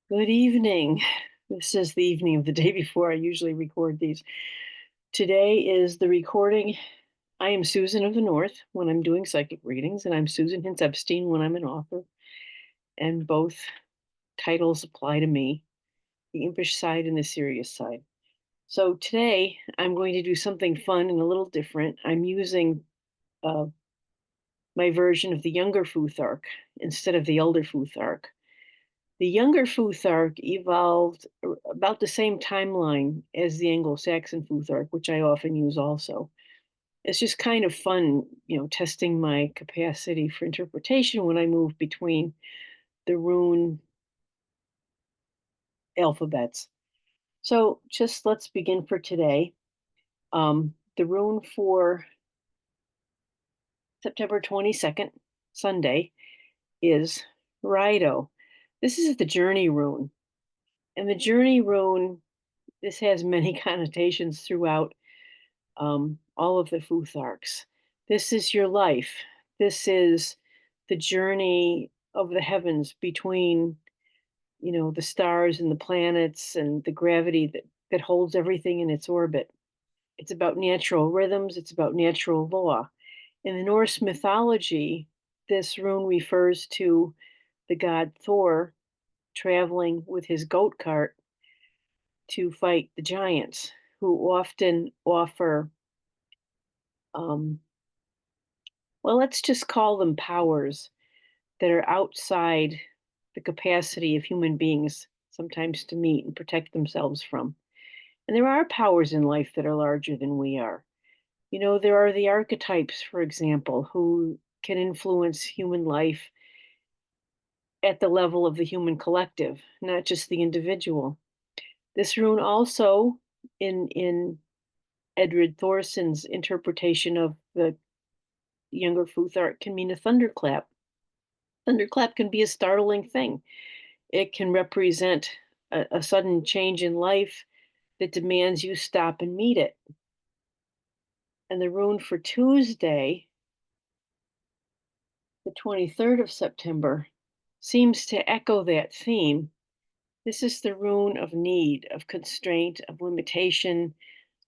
Good evening. This is the evening of the day before I usually record these. Today is the recording. I am Susan of the North when I'm doing psychic readings, and I'm Susan Hintz-Epstein when I'm an author. And both titles apply to me, the impish side and the serious side. So today I'm going to do something fun and a little different. I'm using uh, my version of the younger Futhark instead of the elder Futhark. The younger Futhark evolved about the same timeline as the Anglo-Saxon Futhark, which I often use also. It's just kind of fun, testing my capacity for interpretation when I move between the rune alphabets. So just let's begin for today. The rune for September 22nd, Sunday, is Rido. This is the journey rune. And the journey rune, this has many connotations throughout all of the Futharks. This is your life. This is the journey of the heavens between, the stars and the planets and the gravity that holds everything in its orbit. It's about natural rhythms. It's about natural law. In the Norse mythology, this rune refers to the god Thor traveling with his goat cart to fight the giants, who often offer um, well, let's just call them powers that are outside the capacity of human beings sometimes to meet and protect themselves from. And there are powers in life that are larger than we are. There are the archetypes, for example, who can influence human life at the level of the human collective, not just the individual. This rune also, in Edred Thorson's interpretation of the younger Futhark, can mean a thunderclap. Thunderclap can be a startling thing. It can represent a sudden change in life that demands you stop and meet it. And the rune for Tuesday, the 23rd of September, seems to echo that theme. This is the rune of need, of constraint, of limitation,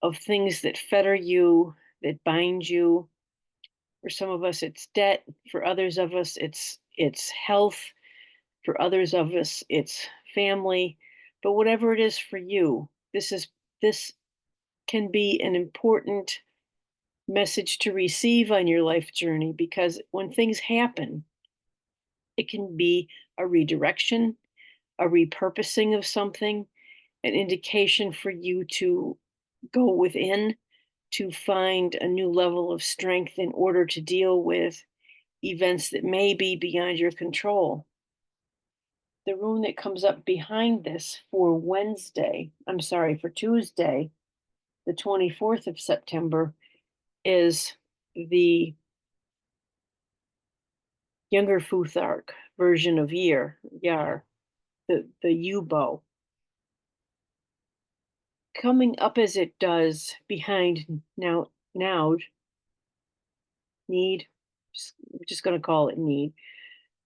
of things that fetter you, that bind you. For some of us, it's debt. For others of us, it's health. For others of us, it's family. But whatever it is for you, this can be an important message to receive on your life journey, because when things happen, it can be a redirection, a repurposing of something, an indication for you to go within to find a new level of strength in order to deal with events that may be beyond your control. The rune that comes up behind this for Tuesday, the 24th of September, is the younger Futhark version of Yar, the U-bow. Coming up as it does behind Naud, Need, we're just going to call it Need.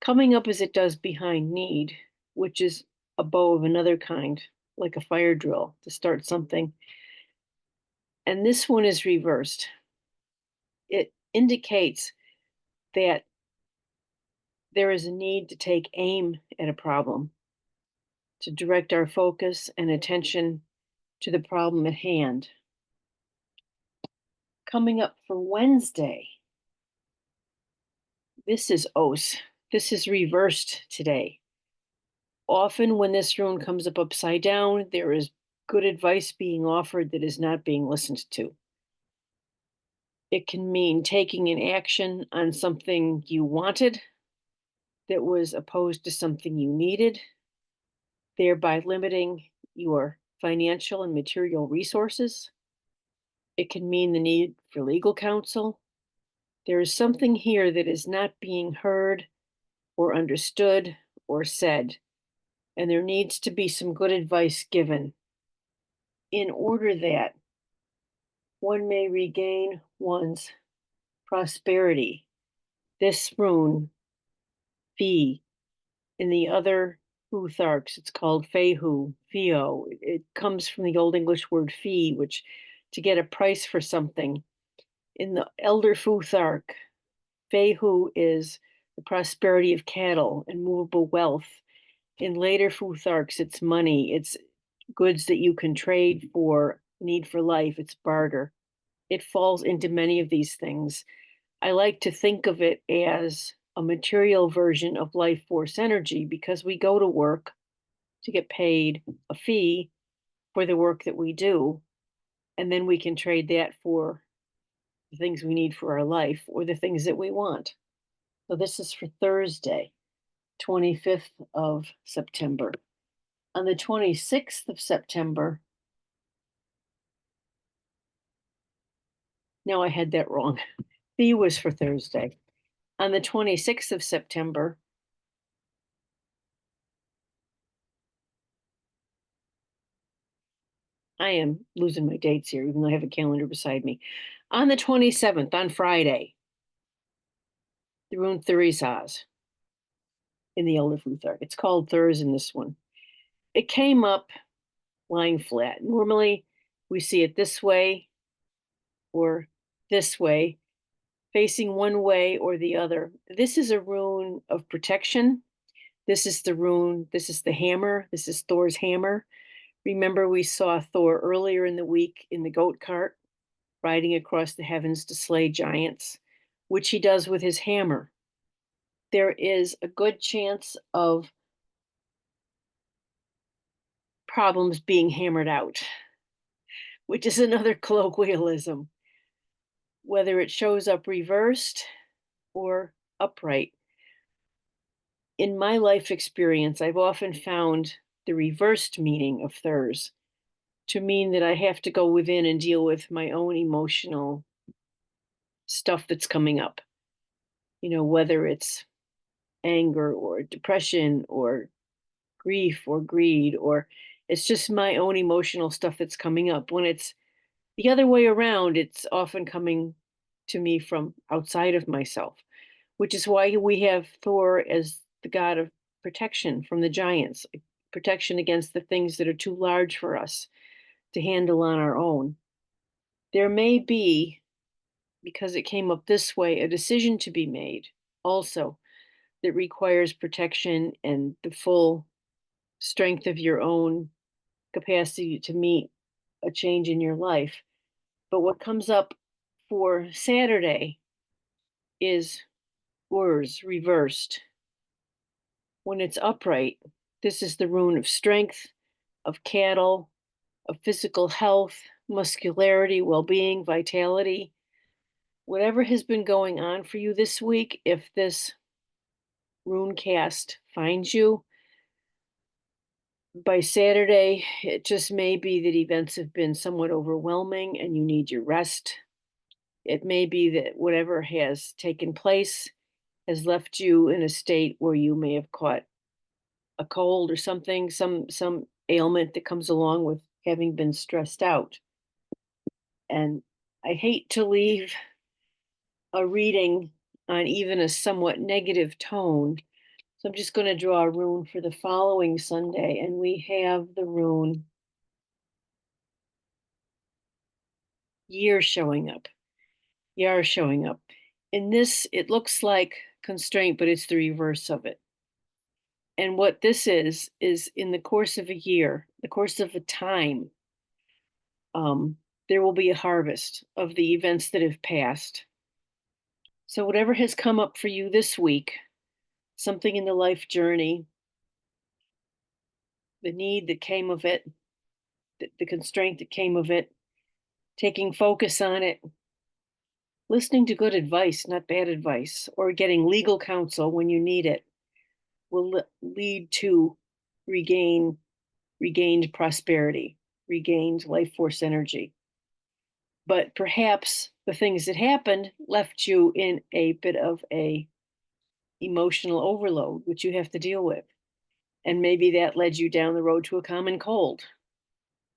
Coming up as it does behind Need, which is a bow of another kind, like a fire drill to start something. And this one is reversed. It indicates that there is a need to take aim at a problem, to direct our focus and attention to the problem at hand. Coming up for Wednesday, this is Os. This is reversed today. Often when this rune comes up upside down, there is good advice being offered that is not being listened to. It can mean taking an action on something you wanted that was opposed to something you needed, thereby limiting your financial and material resources. It can mean the need for legal counsel. There is something here that is not being heard or understood or said, and there needs to be some good advice given in order that one may regain one's prosperity. This rune, V, in the other Futharks. It's called Fehu, Feo. It comes from the Old English word fee, which to get a price for something. In the Elder Futhark, Fehu is the prosperity of cattle and movable wealth. In later Futharks, it's money, it's goods that you can trade for need for life, it's barter. It falls into many of these things. I like to think of it as a material version of life force energy because we go to work to get paid a fee for the work that we do, and then we can trade that for the things we need for our life or the things that we want. So this is for Thursday, 25th of September. On the 26th of September, no, I had that wrong. B was for Thursday. On the 26th of September, I am losing my dates here, even though I have a calendar beside me. On the 27th, on Friday, the Rune Thurisaz in the Elder Futhark. It's called Thurs in this one. It came up lying flat. Normally, we see it this way or this way, facing one way or the other. This is a rune of protection. This is the rune, this is the hammer, this is Thor's hammer. Remember, we saw Thor earlier in the week in the goat cart, riding across the heavens to slay giants, which he does with his hammer. There is a good chance of problems being hammered out, which is another colloquialism, whether it shows up reversed or upright. In my life experience, I've often found the reversed meaning of Thurs to mean that I have to go within and deal with my own emotional stuff that's coming up. Whether it's anger or depression or grief or greed, or it's just my own emotional stuff that's coming up. When it's the other way around, it's often coming to me from outside of myself, which is why we have Thor as the god of protection from the giants, protection against the things that are too large for us to handle on our own. There may be, because it came up this way, a decision to be made also that requires protection and the full strength of your own capacity to meet a change in your life. But what comes up for Saturday is Urs reversed. When it's upright, this is the rune of strength, of cattle, of physical health, muscularity, well being, vitality. Whatever has been going on for you this week, if this rune cast finds you, by Saturday, it just may be that events have been somewhat overwhelming and you need your rest. It may be that whatever has taken place has left you in a state where you may have caught a cold or something, some ailment that comes along with having been stressed out. And I hate to leave a reading on even a somewhat negative tone. So I'm just going to draw a rune for the following Sunday, and we have the rune year showing up. Yar showing up. In this, it looks like constraint, but it's the reverse of it. And what this is in the course of a year, the course of a time, there will be a harvest of the events that have passed. So whatever has come up for you this week, something in the life journey, the need that came of it, the constraint that came of it, taking focus on it, listening to good advice, not bad advice, or getting legal counsel when you need it will lead to regained prosperity, regained life force energy. But perhaps the things that happened left you in a bit of a emotional overload, which you have to deal with. And maybe that led you down the road to a common cold.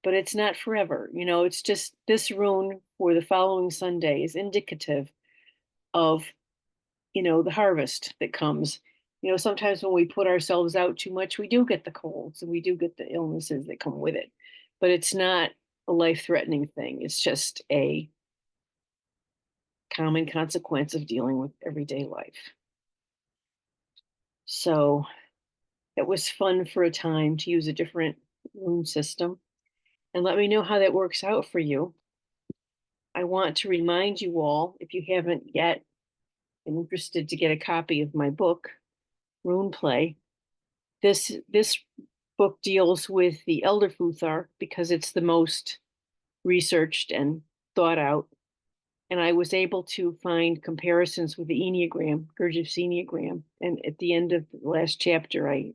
But it's not forever. It's just this rune for the following Sunday is indicative of, the harvest that comes Sometimes when we put ourselves out too much, we do get the colds and we do get the illnesses that come with it. But it's not a life-threatening thing. It's just a common consequence of dealing with everyday life. So it was fun for a time to use a different room system. And let me know how that works out for you. I want to remind you all, if you haven't yet been interested to get a copy of my book, Rune Play, this book deals with the Elder Futhark because it's the most researched and thought out. And I was able to find comparisons with the Enneagram, Gurdjieff's Enneagram. And at the end of the last chapter, I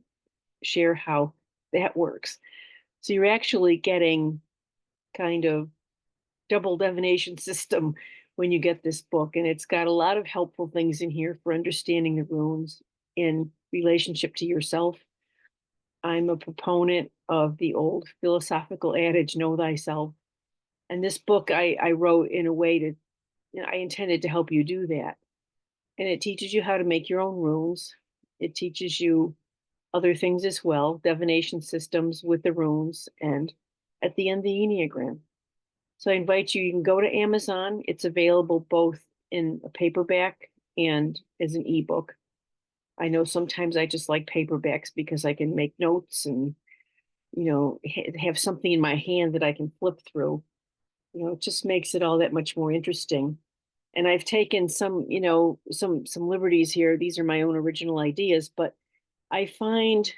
share how that works. So you're actually getting kind of double divination system when you get this book. And it's got a lot of helpful things in here for understanding the runes in relationship to yourself. I'm a proponent of the old philosophical adage, know thyself. And this book I wrote in a way to, I intended to help you do that. And it teaches you how to make your own runes. It teaches you other things as well, divination systems with the runes, and at the end, the Enneagram. So I invite you, you can go to Amazon. It's available both in a paperback and as an ebook. I know sometimes I just like paperbacks because I can make notes and, have something in my hand that I can flip through. It just makes it all that much more interesting. And I've taken some, some liberties here. These are my own original ideas, but I find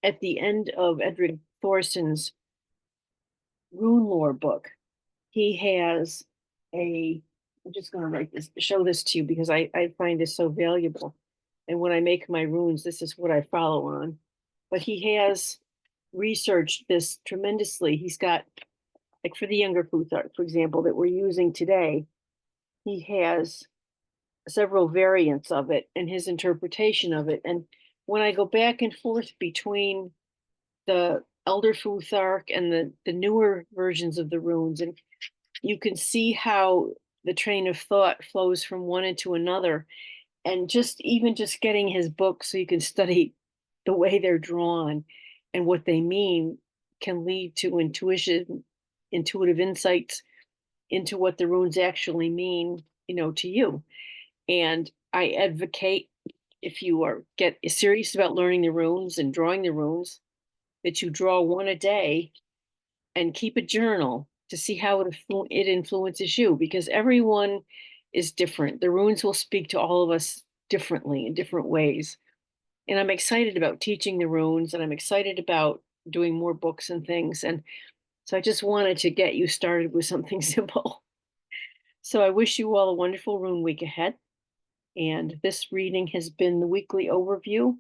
at the end of Edred Thorson's Rune Lore book, he has I'm just going to show this to you because I find this so valuable. And when I make my runes, this is what I follow on. But he has researched this tremendously. He's got, like for the younger Futhark, for example, that we're using today, he has several variants of it and his interpretation of it. And when I go back and forth between the Elder Futhark and the newer versions of the runes, and you can see how the train of thought flows from one into another. And just getting his book so you can study the way they're drawn and what they mean can lead to intuitive insights into what the runes actually mean, to you. And I advocate, if you get serious about learning the runes and drawing the runes, that you draw one a day and keep a journal to see how it influences you, because everyone is different. The runes will speak to all of us differently in different ways. And I'm excited about teaching the runes, and I'm excited about doing more books and things. And so I just wanted to get you started with something simple. So I wish you all a wonderful rune week ahead. And this reading has been the weekly overview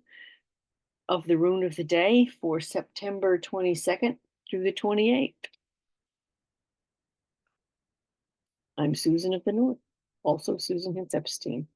of the rune of the day for September 22nd through the 28th. I'm Susan of the North, also Susan Hintz-Epstein.